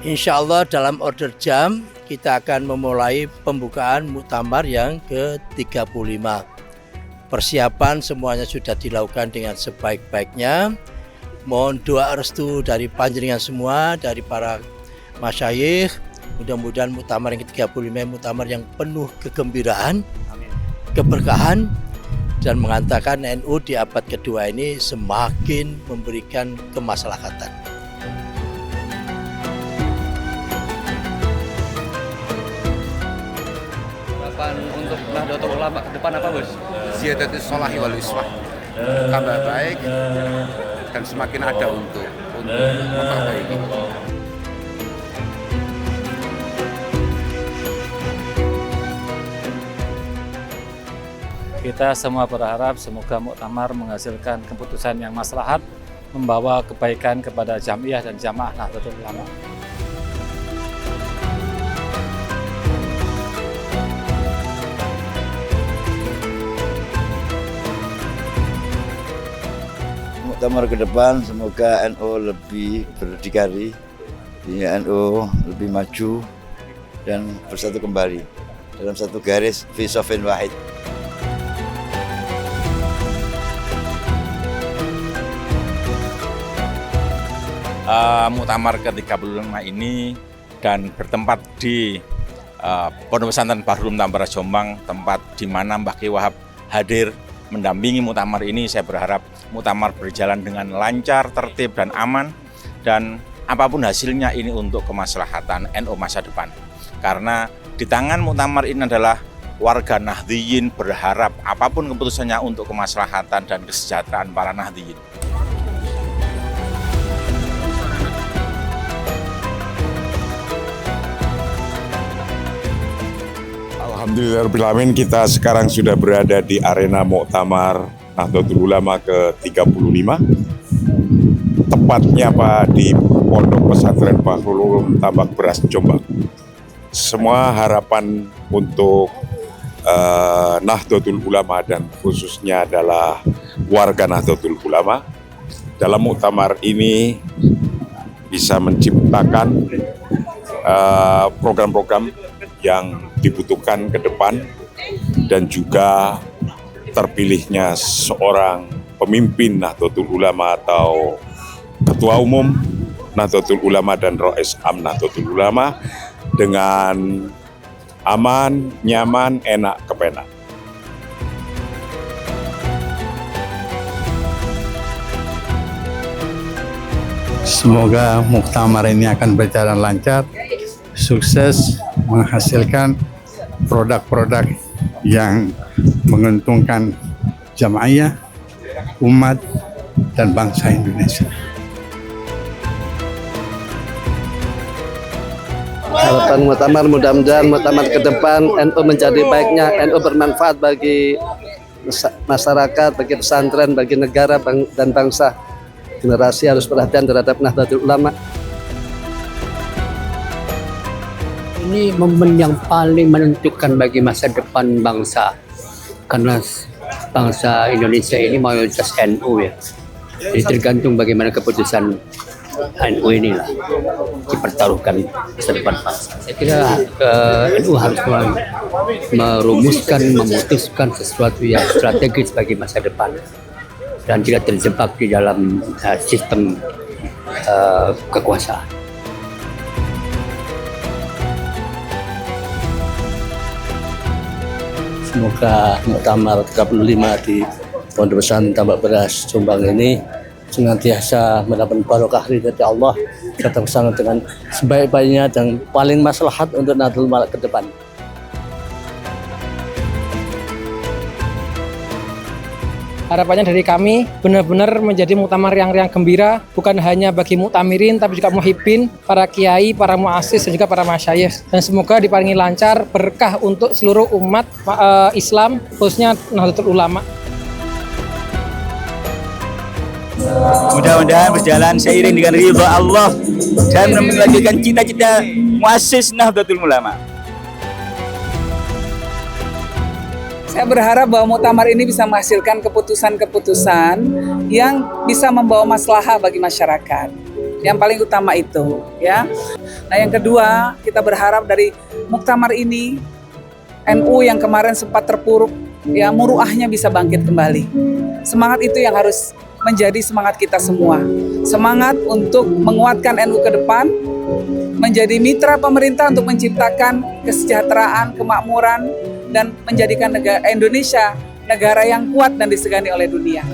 Insya Allah dalam order jam kita akan memulai pembukaan muktamar yang ke-35. Persiapan semuanya sudah dilakukan dengan sebaik-baiknya. Mohon doa restu dari panjenengan semua, dari para masyayikh. Mudah-mudahan muktamar yang ke-35 muktamar yang penuh kegembiraan, keberkahan, dan mengantarkan NU di abad kedua ini semakin memberikan kemaslahatan. Harapan untuk Nahdlatul Ulama ke depan apa, Bos? Ziyadatus sholahi wal iswah, tambah baik dan semakin ada untuk memperbaiki. Kita semua berharap semoga muktamar menghasilkan keputusan yang maslahat, membawa kebaikan kepada jamiah dan jamaah Nahdlatul Ulama. Muktamar ke depan semoga NU lebih berdikari, NU lebih maju dan bersatu kembali dalam satu garis fi shafin wahid. Muktamar ke-35 ini dan bertempat di Pondok Pesantren Bahrul Tambara Jombang, tempat di mana Mbah Kiai Wahab hadir mendampingi muktamar ini. Saya berharap muktamar berjalan dengan lancar, tertib dan aman, dan apapun hasilnya ini untuk kemaslahatan NU masa depan. Karena di tangan muktamar ini adalah warga Nahdliyin berharap apapun keputusannya untuk kemaslahatan dan kesejahteraan para Nahdliyin. Alhamdulillahirrahmanirrahim, kita sekarang sudah berada di arena Muktamar Nahdlatul Ulama ke-35. Tepatnya di Pondok Pesantren Bahrul Tambak Beras Jombang. Semua harapan untuk Nahdlatul Ulama dan khususnya adalah warga Nahdlatul Ulama dalam muktamar ini bisa menciptakan program-program yang dibutuhkan ke depan dan juga terpilihnya seorang pemimpin Nahdlatul Ulama atau Ketua Umum Nahdlatul Ulama dan Rois Am Nahdlatul Ulama dengan aman, nyaman, enak, kepenak. Semoga muktamar ini akan berjalan lancar, sukses, menghasilkan produk-produk yang menguntungkan jamaah, umat, dan bangsa Indonesia. Harapan muktamar mudah-mudahan muktamar ke depan NU menjadi baiknya, NU bermanfaat bagi masyarakat, bagi pesantren, bagi negara dan bangsa. Generasi harus perhatian terhadap Nahdlatul Ulama. Ini momen yang paling menentukan bagi masa depan bangsa, karena bangsa Indonesia ini mayoritas NU ya. Jadi tergantung bagaimana keputusan NU inilah dipertaruhkan masa depan bangsa. Saya kira NU harus memutuskan sesuatu yang strategis bagi masa depan dan tidak terjebak di dalam sistem kekuasaan. Semoga muktamar 35 di Pondok Pesantren Tambak Beras Jombang ini senantiasa mendapat barokah dari Allah, serta bersama dengan sebaik-baiknya dan paling maslahat untuk Nahdlatul Ulama ke depan. Harapannya dari kami benar-benar menjadi muktamar yang gembira, bukan hanya bagi muktamirin tapi juga muhibbin, para kiai, para muassis dan juga para masyayikh. Dan semoga diparingi lancar, berkah untuk seluruh umat Islam, khususnya Nahdlatul Ulama. Mudah-mudahan berjalan seiring dengan ridha Allah dan melanjutkan cita-cita muassis Nahdlatul Ulama. Saya berharap bahwa muktamar ini bisa menghasilkan keputusan-keputusan yang bisa membawa maslahah bagi masyarakat. Yang paling utama itu, ya. Nah, yang kedua, kita berharap dari muktamar ini NU yang kemarin sempat terpuruk, ya muruahnya bisa bangkit kembali. Semangat itu yang harus menjadi semangat kita semua. Semangat untuk menguatkan NU ke depan, menjadi mitra pemerintah untuk menciptakan kesejahteraan, kemakmuran, dan menjadikan Indonesia negara yang kuat dan disegani oleh dunia.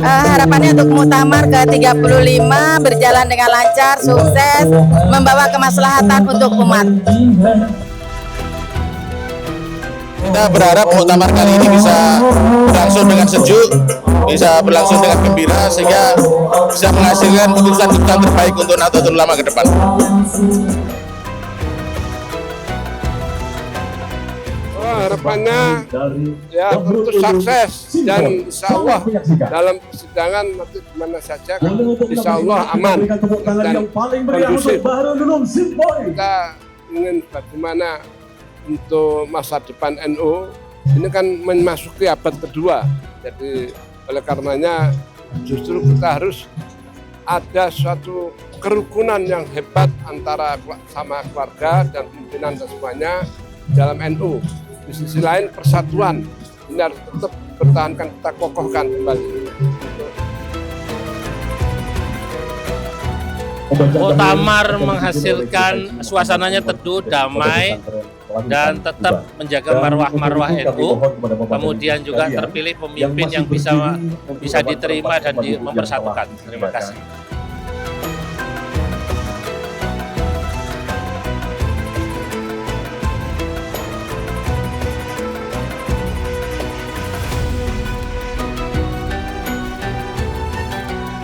Harapannya untuk muktamar ke-35 berjalan dengan lancar, sukses, membawa kemaslahatan untuk umat. Kita berharap muktamar kali ini bisa berlangsung dengan sejuk, bisa berlangsung dengan gembira, sehingga bisa menghasilkan keputusan-keputusan terbaik untuk Nahdlatul Ulama ke depan. Harapannya ya tentu sukses dan insya Allah dalam persidangan nanti dimana saja kan insya Allah aman dan kondusif. Kita ingin bagaimana untuk masa depan NU ini kan memasuki abad kedua, jadi oleh karenanya justru kita harus ada suatu kerukunan yang hebat antara sama keluarga dan pimpinan dan semuanya dalam NU. Di sisi lain persatuan ini harus tetap dipertahankan, kita kokohkan kembali. Muktamar menghasilkan suasananya teduh, damai, dan tetap menjaga marwah-marwah NU. Kemudian juga terpilih pemimpin yang bisa diterima dan mempersatukan. Terima kasih.